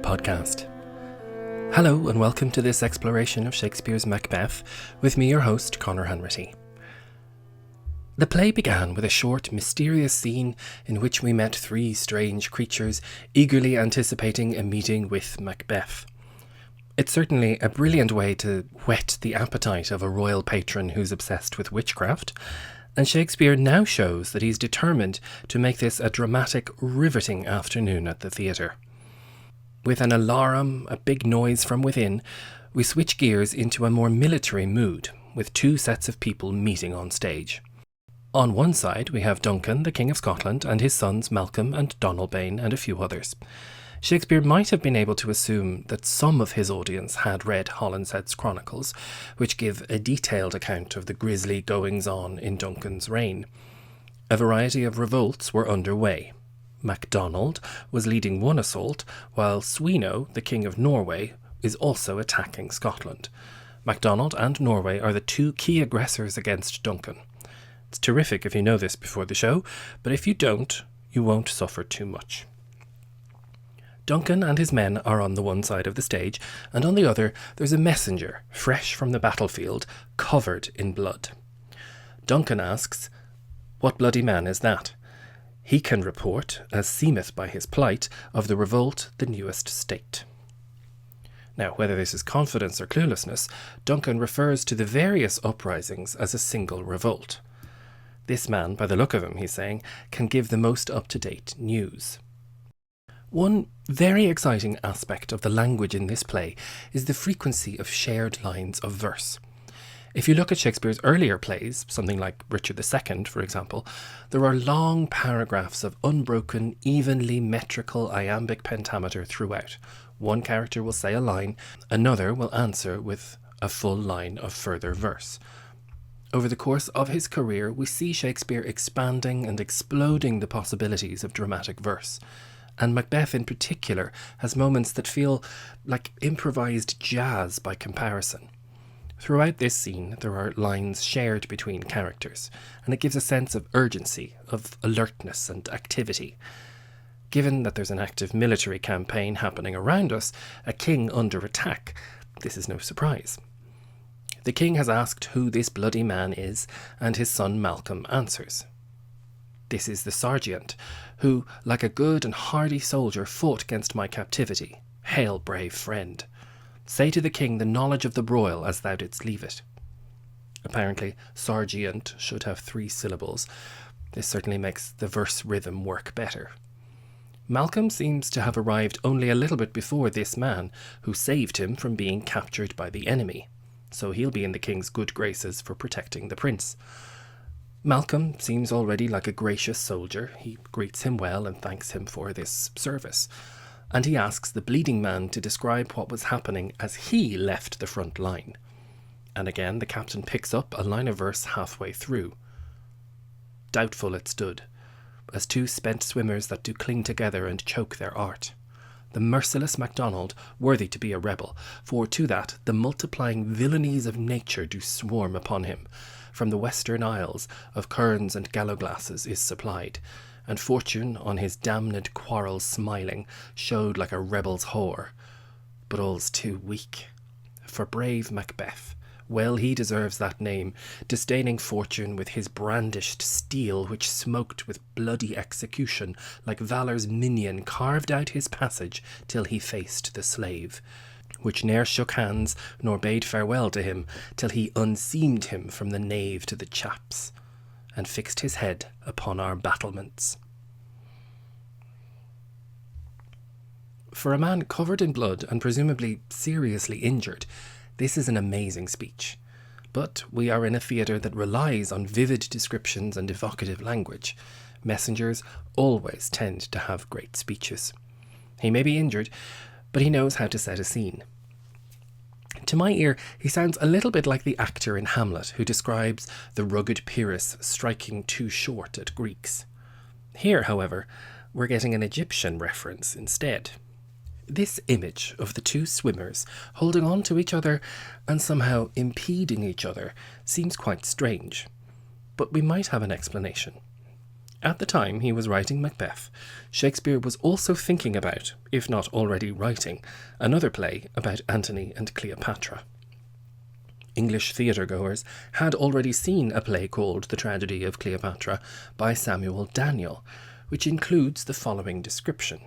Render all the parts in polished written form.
Hamlet Podcast. Hello and welcome to this exploration of Shakespeare's Macbeth with me, your host, Conor Hanratty. The play began with a short, mysterious scene in which we met three strange creatures eagerly anticipating a meeting with Macbeth. It's certainly a brilliant way to whet the appetite of a royal patron who's obsessed with witchcraft, and Shakespeare now shows that he's determined to make this a dramatic, riveting afternoon at the theatre. With an alarum, a big noise from within, we switch gears into a more military mood, with two sets of people meeting on stage. On one side, we have Duncan, the King of Scotland, and his sons Malcolm and Donalbain and a few others. Shakespeare might have been able to assume that some of his audience had read Holinshed's Chronicles, which give a detailed account of the grisly goings-on in Duncan's reign. A variety of revolts were underway. MacDonald was leading one assault, while Sweno, the King of Norway, is also attacking Scotland. MacDonald and Norway are the two key aggressors against Duncan. It's terrific if you know this before the show, but if you don't, you won't suffer too much. Duncan and his men are on the one side of the stage, and on the other there's a messenger, fresh from the battlefield, covered in blood. Duncan asks, "What bloody man is that?" He can report, as seemeth by his plight, of the revolt, the newest state. Now, whether this is confidence or cluelessness, Duncan refers to the various uprisings as a single revolt. This man, by the look of him, he's saying, can give the most up-to-date news. One very exciting aspect of the language in this play is the frequency of shared lines of verse. If you look at Shakespeare's earlier plays, something like Richard II, for example, there are long paragraphs of unbroken, evenly metrical iambic pentameter throughout. One character will say a line, another will answer with a full line of further verse. Over the course of his career, we see Shakespeare expanding and exploding the possibilities of dramatic verse. And Macbeth in particular has moments that feel like improvised jazz by comparison. Throughout this scene, there are lines shared between characters, and it gives a sense of urgency, of alertness and activity. Given that there's an active military campaign happening around us, a king under attack, this is no surprise. The king has asked who this bloody man is, and his son Malcolm answers. This is the sergeant, who, like a good and hardy soldier, fought against my captivity. Hail, brave friend. Say to the king the knowledge of the broil as thou didst leave it. Apparently, sergeant should have 3 syllables. This certainly makes the verse rhythm work better. Malcolm seems to have arrived only a little bit before this man, who saved him from being captured by the enemy. So he'll be in the king's good graces for protecting the prince. Malcolm seems already like a gracious soldier. He greets him well and thanks him for this service. And he asks the bleeding man to describe what was happening as he left the front line. And again, the captain picks up a line of verse halfway through. Doubtful it stood, as two spent swimmers that do cling together and choke their art. The merciless MacDonald, worthy to be a rebel, for to that the multiplying villainies of nature do swarm upon him. From the western isles of kerns and gallowglasses is supplied, and fortune on his damned quarrel smiling showed like a rebel's whore. But all's too weak. For brave Macbeth, well he deserves that name, disdaining fortune with his brandished steel which smoked with bloody execution, like valour's minion carved out his passage till he faced the slave, which ne'er shook hands nor bade farewell to him till he unseamed him from the nave to the chaps, and fixed his head upon our battlements. For a man covered in blood and presumably seriously injured, this is an amazing speech. But we are in a theatre that relies on vivid descriptions and evocative language. Messengers always tend to have great speeches. He may be injured, but he knows how to set a scene. To my ear, he sounds a little bit like the actor in Hamlet who describes the rugged Pyrrhus striking too short at Greeks. Here, however, we're getting an Egyptian reference instead. This image of the two swimmers holding on to each other and somehow impeding each other seems quite strange, but we might have an explanation. At the time he was writing Macbeth, Shakespeare was also thinking about, if not already writing, another play about Antony and Cleopatra. English theatre-goers had already seen a play called The Tragedy of Cleopatra by Samuel Daniel, which includes the following description.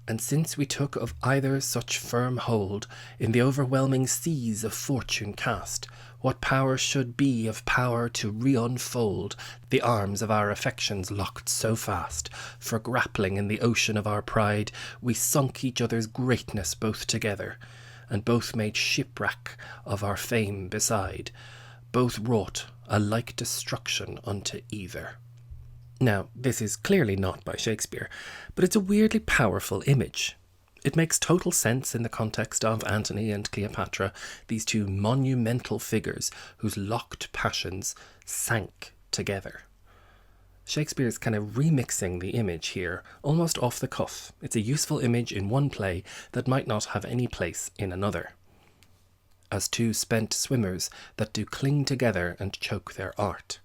And since we took of either such firm hold in the overwhelming seas of fortune cast, what power should be of power to re-unfold the arms of our affections locked so fast, for grappling in the ocean of our pride, we sunk each other's greatness both together, and both made shipwreck of our fame beside, both wrought a like destruction unto either. Now, this is clearly not by Shakespeare, but it's a weirdly powerful image. It makes total sense in the context of Antony and Cleopatra, these two monumental figures whose locked passions sank together. Shakespeare's kind of remixing the image here, almost off the cuff. It's a useful image in one play that might not have any place in another. As two spent swimmers that do cling together and choke their art.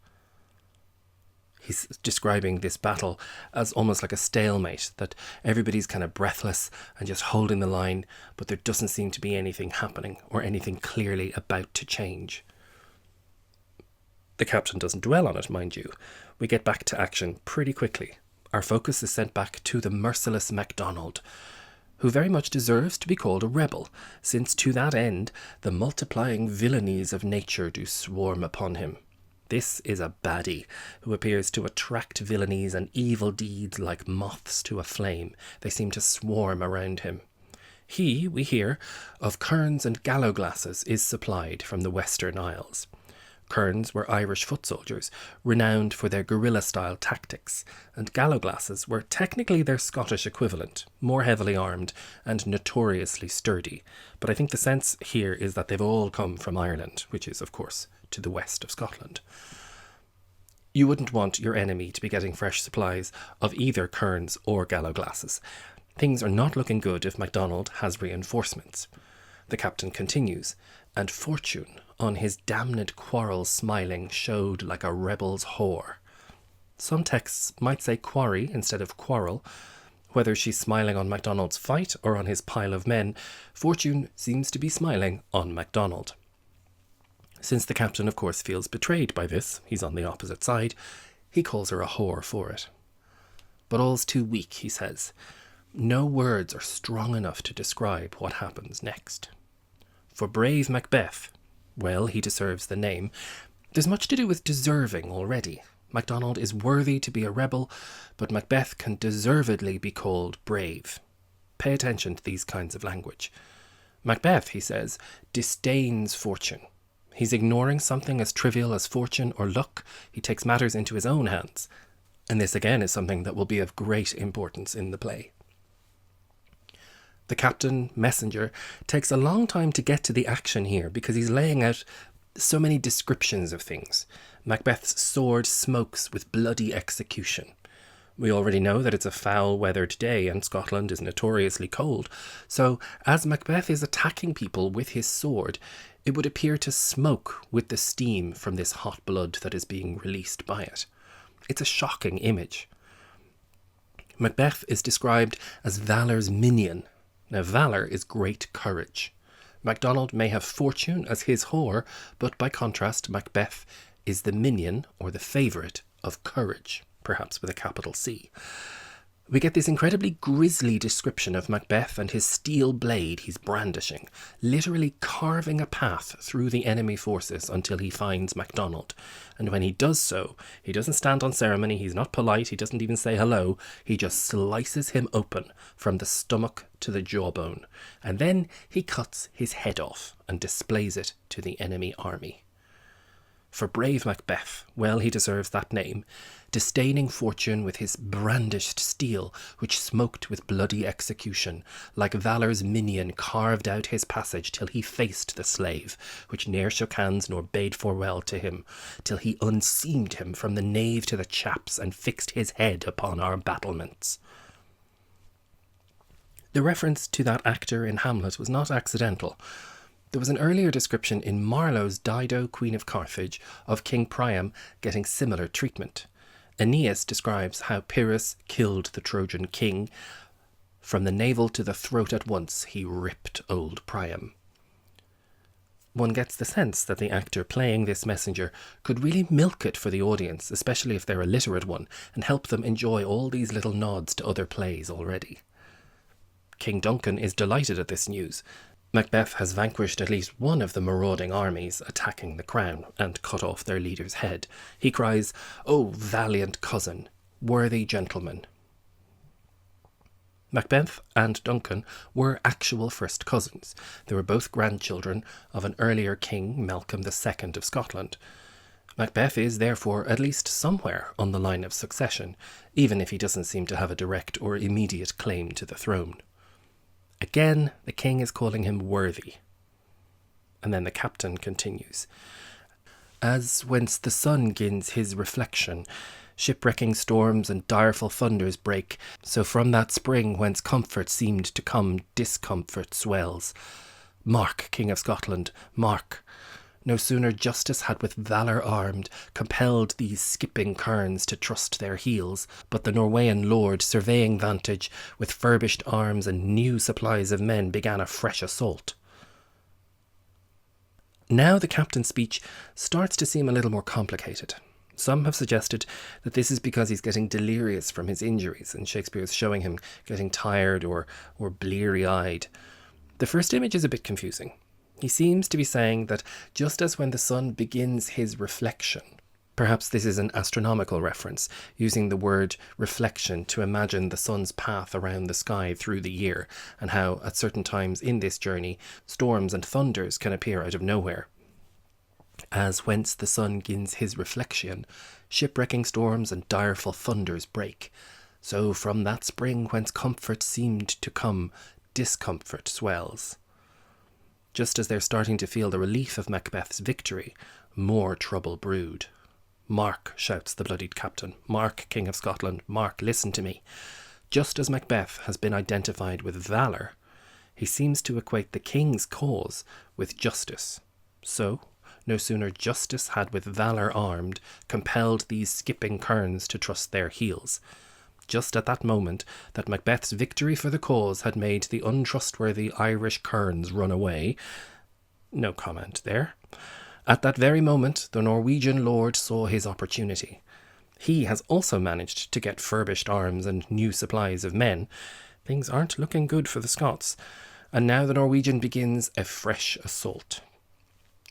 He's describing this battle as almost like a stalemate, that everybody's kind of breathless and just holding the line, but there doesn't seem to be anything happening or anything clearly about to change. The captain doesn't dwell on it, mind you. We get back to action pretty quickly. Our focus is sent back to the merciless MacDonald, who very much deserves to be called a rebel, since to that end the multiplying villainies of nature do swarm upon him. This is a baddie, who appears to attract villainies and evil deeds like moths to a flame. They seem to swarm around him. He, we hear, of kerns and gallowglasses is supplied from the Western Isles. Kerns were Irish foot soldiers, renowned for their guerrilla-style tactics, and gallowglasses were technically their Scottish equivalent, more heavily armed and notoriously sturdy. But I think the sense here is that they've all come from Ireland, which is, of course, to the west of Scotland. You wouldn't want your enemy to be getting fresh supplies of either kerns or gallowglasses. Things are not looking good if MacDonald has reinforcements. The captain continues, and fortune, on his damned quarrel smiling, showed like a rebel's whore. Some texts might say quarry instead of quarrel. Whether she's smiling on MacDonald's fight or on his pile of men, fortune seems to be smiling on MacDonald. Since the captain, of course, feels betrayed by this, he's on the opposite side, he calls her a whore for it. But all's too weak, he says. No words are strong enough to describe what happens next. For brave Macbeth, well, he deserves the name. There's much to do with deserving already. MacDonald is worthy to be a rebel, but Macbeth can deservedly be called brave. Pay attention to these kinds of language. Macbeth, he says, disdains fortune. He's ignoring something as trivial as fortune or luck. He takes matters into his own hands. And this again is something that will be of great importance in the play. The captain, messenger, takes a long time to get to the action here because he's laying out so many descriptions of things. Macbeth's sword smokes with bloody execution. We already know that it's a foul-weathered day and Scotland is notoriously cold. So, as Macbeth is attacking people with his sword, it would appear to smoke with the steam from this hot blood that is being released by it. It's a shocking image. Macbeth is described as Valor's minion. Now, valour is great courage. MacDonald may have fortune as his whore, but by contrast, Macbeth is the minion, or the favourite, of courage, perhaps with a capital C. We get this incredibly grisly description of Macbeth and his steel blade he's brandishing, literally carving a path through the enemy forces until he finds MacDonald. And when he does so, he doesn't stand on ceremony, he's not polite, he doesn't even say hello, he just slices him open from the stomach to the jawbone. And then he cuts his head off and displays it to the enemy army. For brave Macbeth, well, he deserves that name, disdaining fortune with his brandished steel, which smoked with bloody execution, like Valor's minion carved out his passage till he faced the slave, which ne'er shook hands nor bade farewell to him, till he unseamed him from the nave to the chaps and fixed his head upon our battlements. The reference to that actor in Hamlet was not accidental. There was an earlier description in Marlowe's Dido, Queen of Carthage, of King Priam getting similar treatment. Aeneas describes how Pyrrhus killed the Trojan king. From the navel to the throat at once he ripped old Priam. One gets the sense that the actor playing this messenger could really milk it for the audience, especially if they're a literate one, and help them enjoy all these little nods to other plays already. King Duncan is delighted at this news. Macbeth has vanquished at least one of the marauding armies attacking the crown and cut off their leader's head. He cries, "O valiant cousin, worthy gentleman." Macbeth and Duncan were actual first cousins. They were both grandchildren of an earlier king, Malcolm II of Scotland. Macbeth is therefore at least somewhere on the line of succession, even if he doesn't seem to have a direct or immediate claim to the throne. Again, the king is calling him worthy. And then the captain continues. As whence the sun gins his reflection, shipwrecking storms and direful thunders break, so from that spring whence comfort seemed to come, discomfort swells. Mark, King of Scotland, mark. No sooner justice had with valour armed, compelled these skipping kerns to trust their heels, but the Norwegian lord, surveying vantage, with furbished arms and new supplies of men, began a fresh assault. Now the captain's speech starts to seem a little more complicated. Some have suggested that this is because he's getting delirious from his injuries, and Shakespeare is showing him getting tired or bleary-eyed. The first image is a bit confusing. He seems to be saying that just as when the sun begins his reflection, perhaps this is an astronomical reference, using the word reflection to imagine the sun's path around the sky through the year, and how at certain times in this journey, storms and thunders can appear out of nowhere. As whence the sun gins his reflection, shipwrecking storms and direful thunders break. So from that spring whence comfort seemed to come, discomfort swells. Just as they're starting to feel the relief of Macbeth's victory, more trouble brewed. "Mark," shouts the bloodied captain. "Mark, King of Scotland, Mark, listen to me." Just as Macbeth has been identified with valour, he seems to equate the king's cause with justice. So, no sooner justice had with valour armed, compelled these skipping kerns to trust their heels. Just at that moment that Macbeth's victory for the cause had made the untrustworthy Irish kerns run away. No comment there. At that very moment, the Norwegian lord saw his opportunity. He has also managed to get furbished arms and new supplies of men. Things aren't looking good for the Scots. And now the Norwegian begins a fresh assault.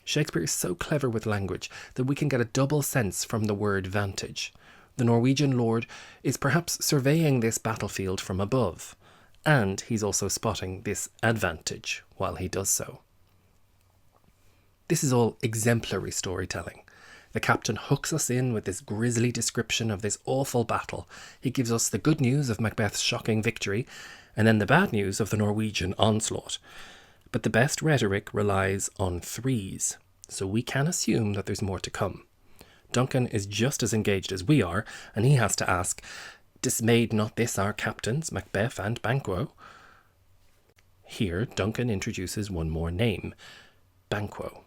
Shakespeare is so clever with language that we can get a double sense from the word vantage. The Norwegian lord is perhaps surveying this battlefield from above, and he's also spotting this advantage while he does so. This is all exemplary storytelling. The captain hooks us in with this grisly description of this awful battle. He gives us the good news of Macbeth's shocking victory, and then the bad news of the Norwegian onslaught. But the best rhetoric relies on threes, so we can assume that there's more to come. Duncan is just as engaged as we are, and he has to ask, "Dismayed not this our captains, Macbeth and Banquo?" Here, Duncan introduces one more name, Banquo.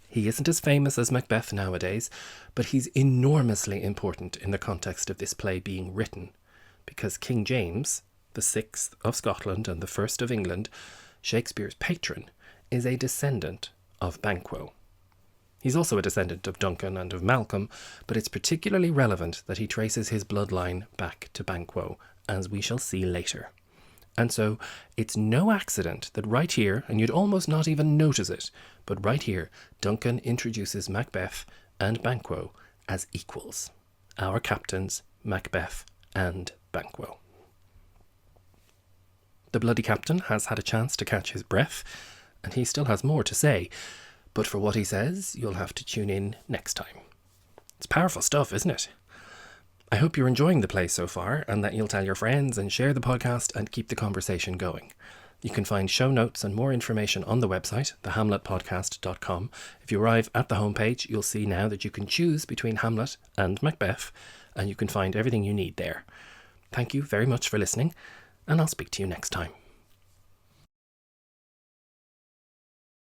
He isn't as famous as Macbeth nowadays, but he's enormously important in the context of this play being written, because King James, the 6th of Scotland and the 1st of England, Shakespeare's patron, is a descendant of Banquo. He's also a descendant of Duncan and of Malcolm, but it's particularly relevant that he traces his bloodline back to Banquo, as we shall see later. And so it's no accident that right here, and you'd almost not even notice it, but right here, Duncan introduces Macbeth and Banquo as equals. Our captains, Macbeth and Banquo. The bloody captain has had a chance to catch his breath, and he still has more to say. But for what he says, you'll have to tune in next time. It's powerful stuff, isn't it? I hope you're enjoying the play so far, and that you'll tell your friends and share the podcast and keep the conversation going. You can find show notes and more information on the website, thehamletpodcast.com. If you arrive at the homepage, you'll see now that you can choose between Hamlet and Macbeth, and you can find everything you need there. Thank you very much for listening, and I'll speak to you next time.